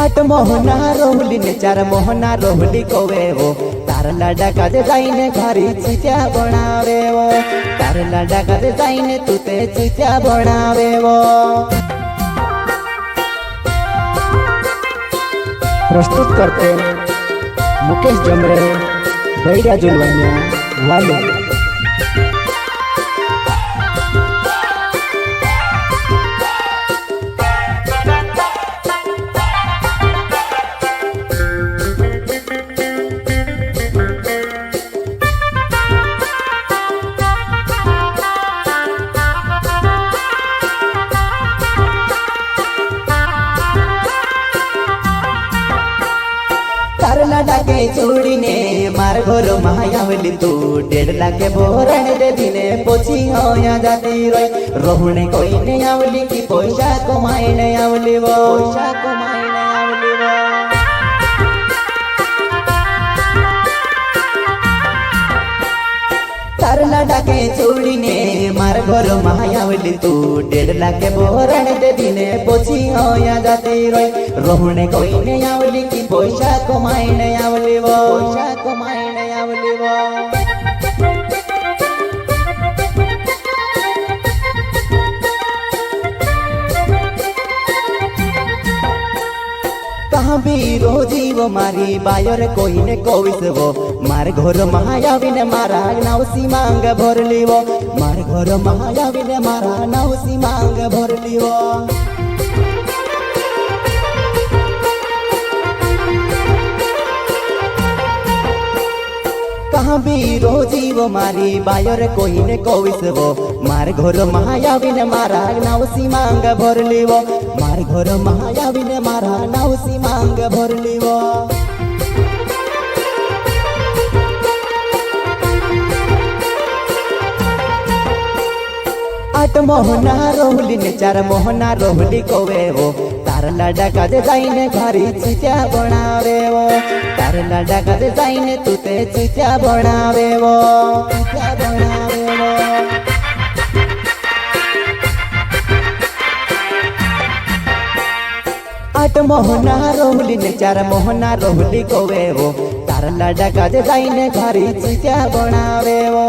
आठ मोहना रोहली ने चार मोहना रोहली कोवे वो तार लाडा का जाइने घरी चिचा बनावे वो तार लाडा का जाइने तुते चिचा बनावे वो। प्रस्तुत करते मुकेश जमरे बैरिया जुलवानिया वाले। तार लाडा के चूड़ी ने मार घर महायावली तू 1.5 लाख बोरण दे दिने पोछी होया जाती रही रोहने कोई ने आवली की पैसा कमाई ने आवली वो पैसा कमाई ने आवली वो। तार लाडा के चूड़ी ने मार घर महायावली तू 1.5 लाख बोरण दे दिने पोछी होया जाती रही रोहने कोई ने आवली की पैसा कमाई ने आवली वो पैसा कमाई ने आवली वो। कहाँ भी रोजी वो मारी बायर कोई ने कोविस वो मार घर महायावी ने मारा नावसी मांग भरली वो मार घर महायावी ने मारा नावसी मांग भरली वो। कहाँ भी रोजी वो मारी बायर कोई ने कोविस वो मार घर महायावी ने मारा नावसी मांग भरली वो मार घर महायावी ने मारा नावसी मांग भरली वो। आठ मोहना रोहली ने चार मोहना रोहली कोवे वो तार लाडा का जाइने घरी चिचा बनावे वो तार लाडा का जाइने तुते चिचा बनावे वो चिचा बनावे वो। आठ मोहना रोहली ने चार मोहना रोहली कोवे वो तार लाडा का जाइने घरी चिचा बनावे वो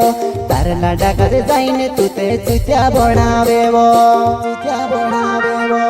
तार लाडा का जाइने तुते चिचा बनावे वो चिचा बनावे वो।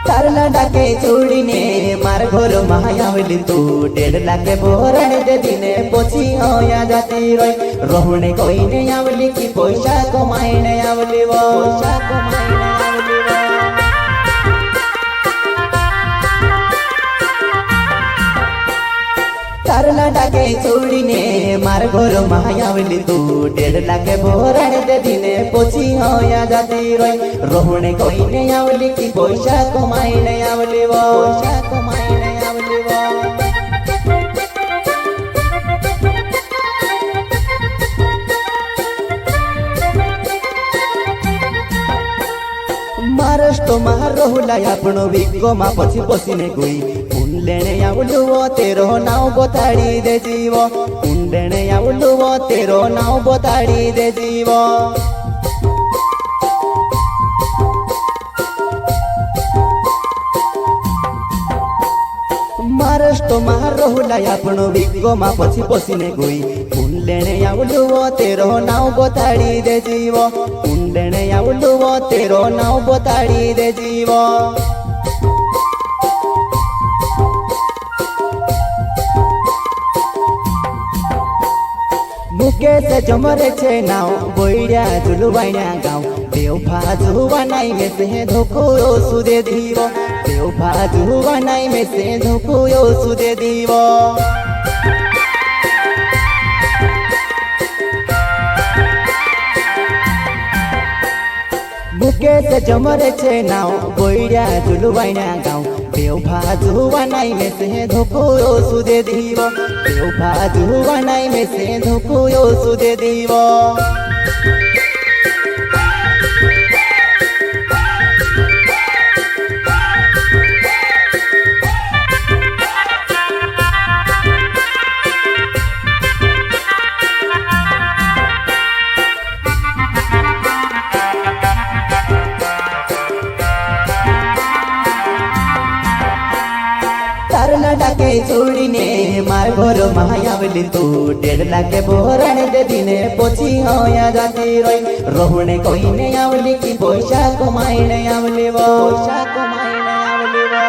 तार लाडा के चूड़ी ने मार घर महायावली तू 1.5 लाख बोरण दे दिने पोछी होया जाती रही रोहने कोई ने आवली की पैसा कमाई ने आवली वो पैसा कमाई ने आवली वो। तार लाडा के चूड़ी ने मार घर महायावली तू 1.5 लाख बोरण दे दिने पोछी होया जाती रही रोहने कोई ने आवली की पैसा कमाई ने आवली वो पैसा कमाई ने आवली वो। महाराष्ट्र मार रोहुला आपणो विको मा पछी पसीने गुई उंडेने आवलुवो तेरो नाव बताड़ी दे जीवो उंडेने आवलुवो तेरो नाव बताड़ी दे जीवो। महाराष्ट्र मार रोहुला आपणो विको मा पछी पसीने गुई उंडेने आवलुवो तेरो नाव बताड़ी दे जीवो उंडेने आवलुवो तेरो नाव बताड़ी दे जीवो। मुकेश जमरे छे नाव बोइड्या जुलवाइना गाँव देवफा जुवा नाई में से धोको सुदे दीवो देवफा जुवा नाई में से धोको सुदे दीवो। से जमरेছে नाव বইরা জুলুবাইনা গাও বেওফা জুয়ানাই মেসে ধোকো সুদে দিব বেওফা জুয়ানাই মেসে ধোকো সুদে দিব तारला डाके छोड़ीने मार घर महायावली तू 1.5 लाख बोराण दे दिने पोची होया जाती रोई रोहने कोईने आवली की पैसा कमाईने आवली वो पैसा कमाईने आवली वो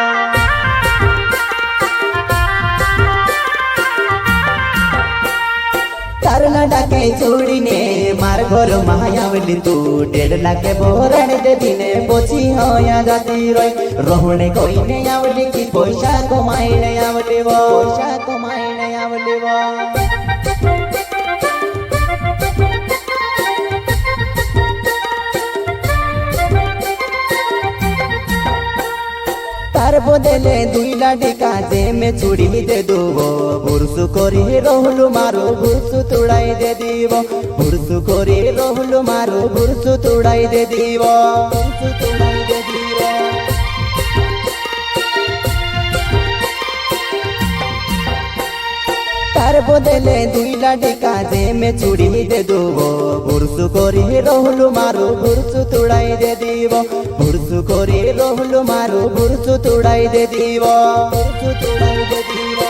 तारला डाके छोड़ीने मार घर महायावली तू 1.5 लाख बोराण दे दिने पोची होया जाती रोई रोहने कोईने आवली की पैसा कमाईने आवली वो पैसा कमाईने आवली वो तार बदले 2 लाठी काजे में चूड़ी दे दूबो बुरसु करी रहलु मारो बुरसु तुड़ाई दे दीबो बुरसु करी रहलु मारो बुरसु तुड़ाई दे दीबो बुरसु तुड़ाई दे दीबो तार बदले 2 लाठी काजे में चूड़ी दे दूबो बुरसु करी रहलु मारो बुरसु तुड़ाई दे दीबो बुरसु करी रहलु मारो बुरसु तुड़ाई दे दीबो बुरसु तुड़ाई दे दीबो